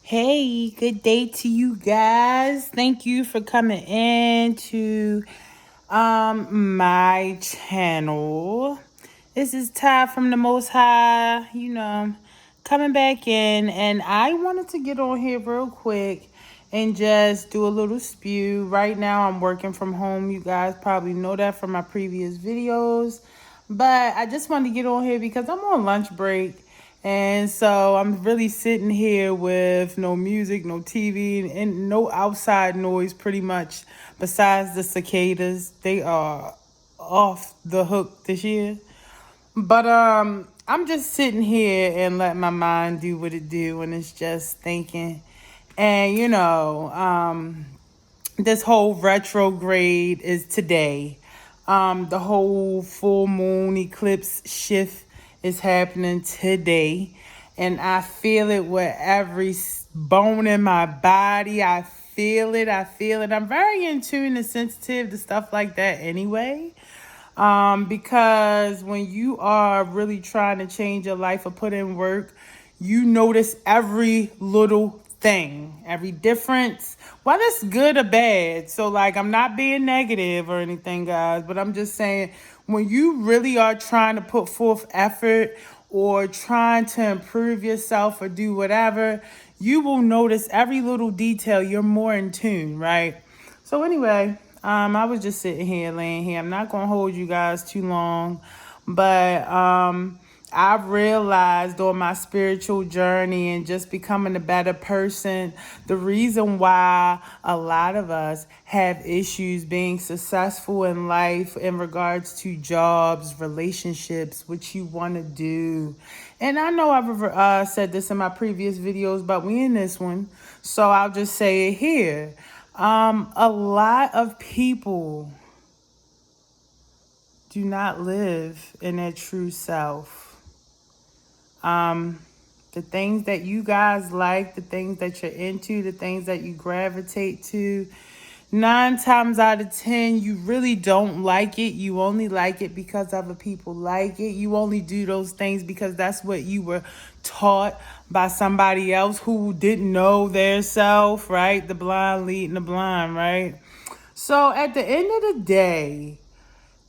Hey, good day to you guys. Thank you for coming in to my channel. This is Ty from the Most High, coming back in, and I wanted to get on here real quick and just do a little spew. Right now I'm working from home. You guys probably know that from my previous videos. But I just wanted to get on here because I'm on lunch break. And so I'm really sitting here with no music, no TV, and no outside noise pretty much besides the cicadas. They are off the hook this year. But I'm just sitting here and letting my mind do what it do, and it's just thinking. And this whole retrograde is today. The whole full moon eclipse shift is happening today. And I feel it with every bone in my body. I feel it. I feel it. I'm very in tune and sensitive to stuff like that anyway. Because when you are really trying to change your life or put in work, you notice every little thing, every difference, whether it's good or bad. So, like, I'm not being negative or anything, guys, but I'm just saying when you really are trying to put forth effort or trying to improve yourself or do whatever, you will notice every little detail. You're more in tune, right? So anyway, I was just sitting here, laying here. I'm not going to hold you guys too long, but I've realized on my spiritual journey and just becoming a better person, the reason why a lot of us have issues being successful in life in regards to jobs, relationships, what you want to do. And I know I've said this in my previous videos, but we in this one, so I'll just say it here. A lot of people do not live in their true self. The things that you guys like, the things that you're into, the things that you gravitate to, 9 times out of 10, you really don't like it. You only like it because other people like it. You only do those things because that's what you were taught by somebody else who didn't know their self, right? The blind leading the blind, right? So at the end of the day,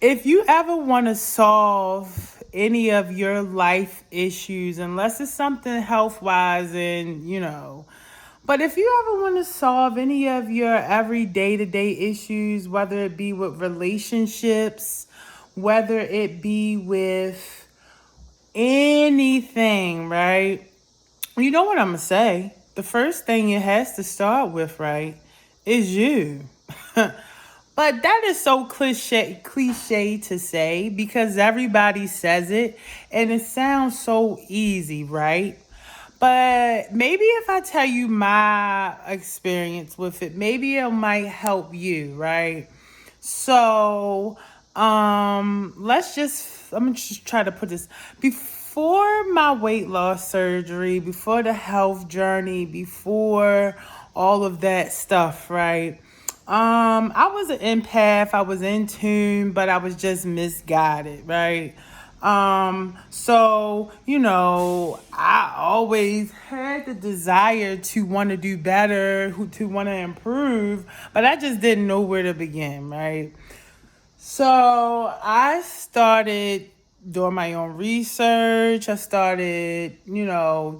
if you ever want to solve any of your life issues, unless it's something health-wise but if you ever want to solve any of your every day-to-day issues, whether it be with relationships, whether it be with anything, right? You know what I'm going to say? The first thing it has to start with, right, is you. But that is so cliche to say because everybody says it and it sounds so easy, right? But maybe if I tell you my experience with it, maybe it might help you, right? So, I'm gonna just try to put this before my weight loss surgery, before the health journey, before all of that stuff, right? I was an empath, I was in tune, but I was just misguided, right? I always had the desire to want to do better, to want to improve, but I just didn't know where to begin, right? So I started doing my own research. I started,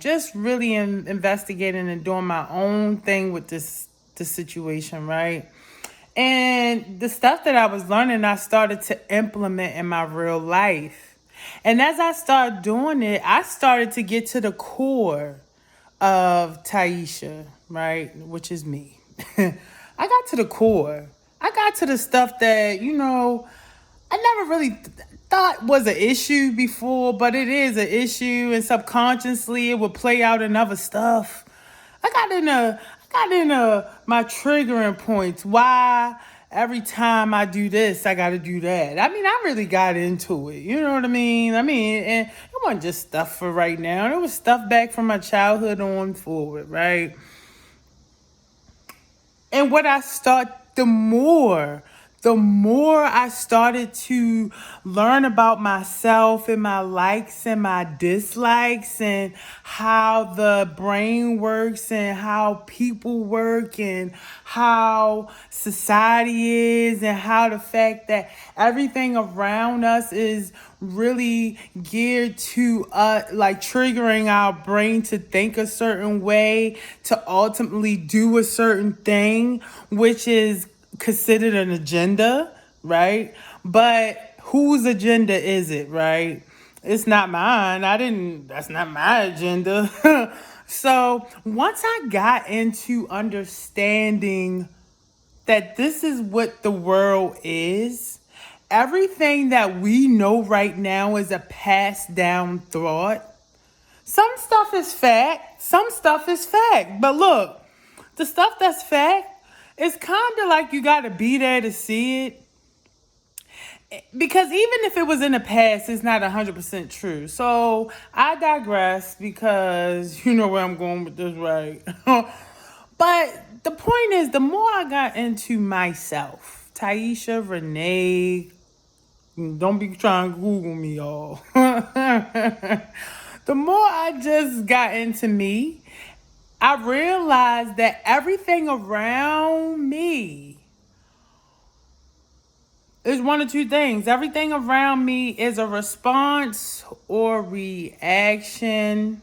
just really investigating and doing my own thing with this situation, right? And the stuff that I was learning, I started to implement in my real life. And as I started doing it, I started to get to the core of Taisha, right? Which is me. I got to the core. I got to the stuff that, I never really thought was an issue before, but it is an issue. And subconsciously, it would play out in other stuff. I got into my triggering points. Why every time I do this, I got to do that. I mean, I really got into it. You know what I mean? And it wasn't just stuff for right now. It was stuff back from my childhood on forward, right? And what I start, the more the more I started to learn about myself and my likes and my dislikes and how the brain works and how people work and how society is and how the fact that everything around us is really geared to like triggering our brain to think a certain way, to ultimately do a certain thing, which is considered an agenda, right? But whose agenda is it, right? It's not mine. That's not my agenda. So once I got into understanding that this is what the world is, everything that we know right now is a passed down thought. Some stuff is fact, some stuff is fact. But look, the stuff that's fact, it's kind of like you got to be there to see it. Because even if it was in the past, it's not 100% true. So I digress because you know where I'm going with this, right? But the point is, the more I got into myself, Taisha, Renee, don't be trying to Google me, y'all. The more I just got into me, I realized that everything around me is one of two things. Everything around me is a response or reaction,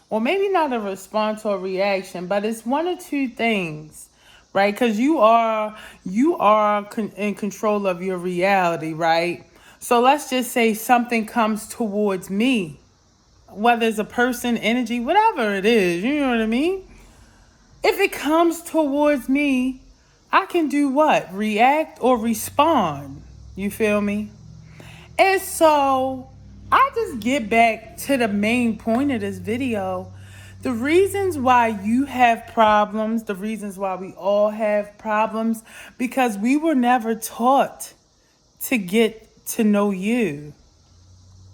or maybe not a response or reaction, but it's one of two things, right? Because you are in control of your reality, right? So let's just say something comes towards me, whether it's a person, energy, whatever it is, you know what I mean? If it comes towards me, I can do what? React or respond. You feel me? And so I just get back to the main point of this video. The reasons why you have problems, the reasons why we all have problems, because we were never taught to get to know you.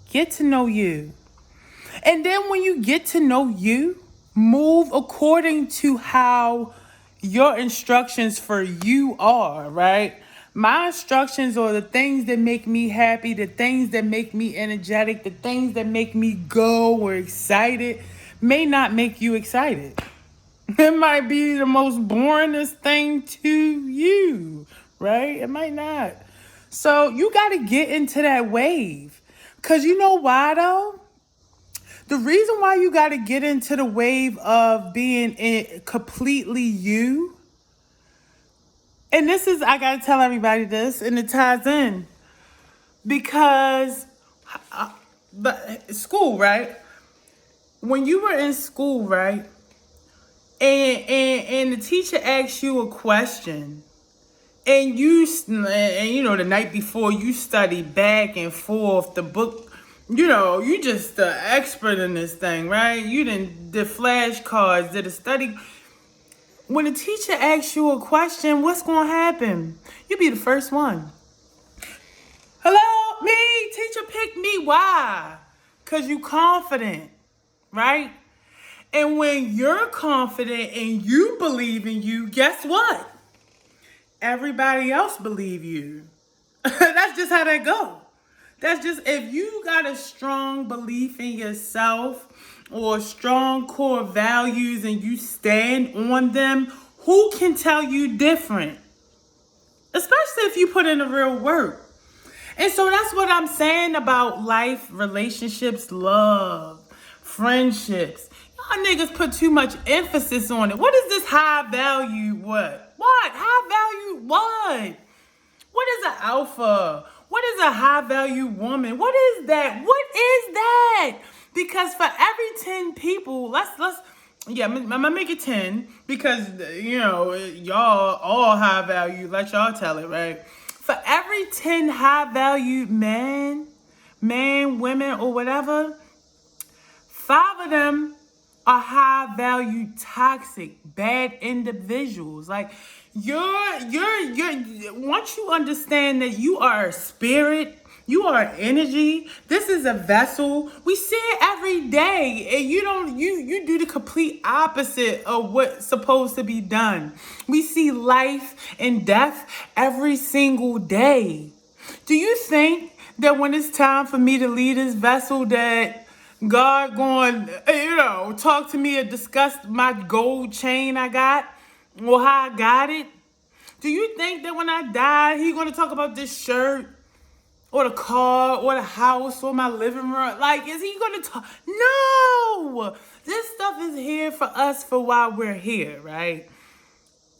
Get to know you. And then when you get to know you, move according to how your instructions for you are, right? My instructions are the things that make me happy, the things that make me energetic, the things that make me go or excited may not make you excited. It might be the most boringest thing to you, right? It might not. So you got to get into that wave. Because you know why, though? The reason why you got to get into the wave of being completely you, and this is, I got to tell everybody this, and it ties in, because school, right? When you were in school, right, and the teacher asks you a question, and you know, the night before you study back and forth the book. You know, you just the expert in this thing, right? You did flashcards, did a study. When a teacher asks you a question, what's going to happen? You'll be the first one. Hello, me, teacher picked me. Why? Because you confident, right? And when you're confident and you believe in you, guess what? Everybody else believe you. That's just how that goes. That's just, if you got a strong belief in yourself or strong core values and you stand on them, who can tell you different? Especially if you put in the real work. And so that's what I'm saying about life, relationships, love, friendships. Y'all niggas put too much emphasis on it. What is this high value what? What? High value what? What is an alpha? What is a high value woman? What is that? What is that? Because for every 10 people, I'm gonna make it 10 because, you know, y'all all high value. Let y'all tell it, right? For every 10 high valued man, women, or whatever, 5 of them are high value, toxic, bad individuals. Like, you're once you understand that you are a spirit, You are energy. This is a vessel. We see it every day. And you do the complete opposite of what's supposed to be done. We see life and death every single day. Do you think that when it's time for me to leave this vessel that God going, talk to me and discuss my gold chain I got or how I got it? Do you think that when I die, he going to talk about this shirt or the car or the house or my living room? Like, is he going to talk? No! This stuff is here for us for while we're here, right?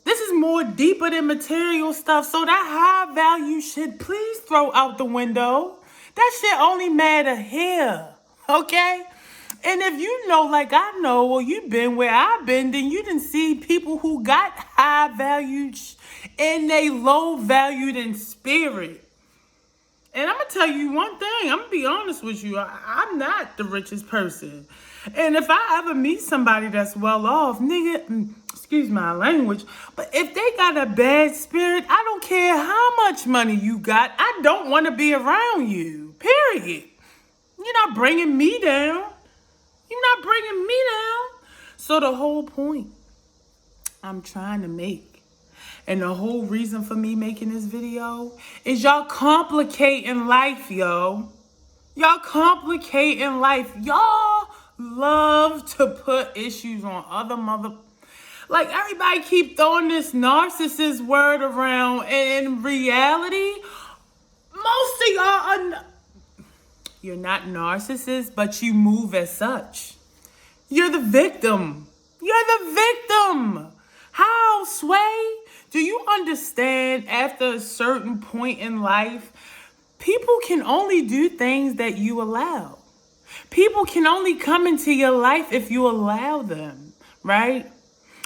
This is more deeper than material stuff. So that high value shit, please throw out the window. That shit only matter here, okay? And if you know, like I know, or you've been where I've been, then you didn't see people who got high valued and they low valued in spirit. And I'm going to tell you one thing. I'm going to be honest with you. I'm not the richest person. And if I ever meet somebody that's well off, nigga, excuse my language, but if they got a bad spirit, I don't care how much money you got. I don't want to be around you, period. You're not bringing me down. You're not bringing me down. So the whole point I'm trying to make, and the whole reason for me making this video, is y'all complicating life, yo. Y'all complicating life. Y'all love to put issues on other Like, everybody keep throwing this narcissist word around, and in reality, most of y'all are... You're not narcissists, but you move as such. You're the victim. You're the victim. How, Sway? Do you understand after a certain point in life, people can only do things that you allow. People can only come into your life if you allow them, right?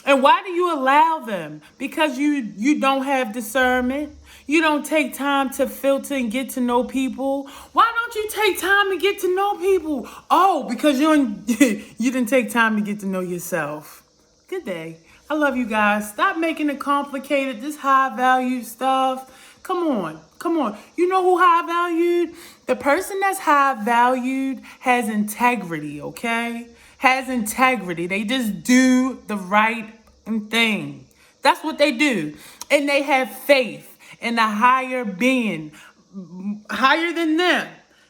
And why do you allow them? Because you don't have discernment. You don't take time to filter and get to know people. Why don't you take time to get to know people? Oh, because you didn't take time to get to know yourself. Good day. I love you guys. Stop making it complicated. This high value stuff. Come on. Come on. You know who high valued? The person that's high valued has integrity, okay? Has integrity. They just do the right thing. That's what they do. And they have faith in a higher being, higher than them,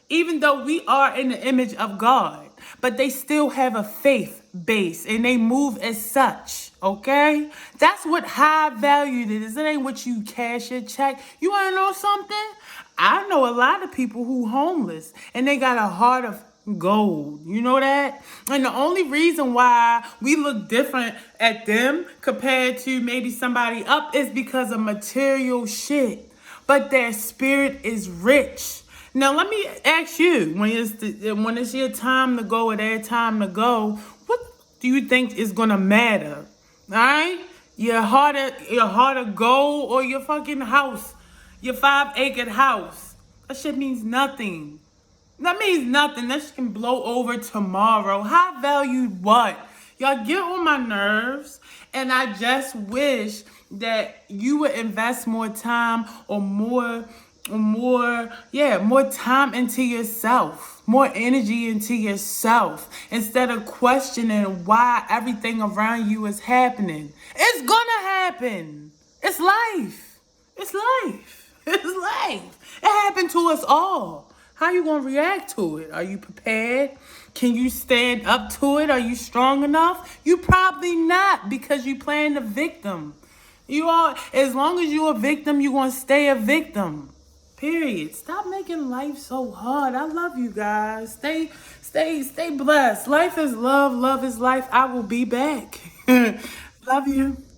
even though we are in the image of God. But they still have a faith base and they move as such, okay? That's what high valued is. It ain't what you cash your check. You want to know something? I know a lot of people who homeless and they got a heart of gold. You know that? And the only reason why we look different at them compared to maybe somebody up is because of material shit. But their spirit is rich. Now let me ask you, when it's your time to go or their time to go, what do you think is gonna matter? Alright? Your heart of gold or your fucking house, your 5-acre house. That shit means nothing. That means nothing. That shit can blow over tomorrow. High valued what? Y'all get on my nerves. And I just wish that you would invest more time or more time into yourself. More energy into yourself. Instead of questioning why everything around you is happening. It's gonna happen. It's life. It's life. It's life. It happened to us all. How you going to react to it? Are you prepared? Can you stand up to it? Are you strong enough? You probably not, because you playing the victim. You are, as long as you're a victim, you're going to stay a victim. Period. Stop making life so hard. I love you guys. Stay blessed. Life is love. Love is life. I will be back. Love you.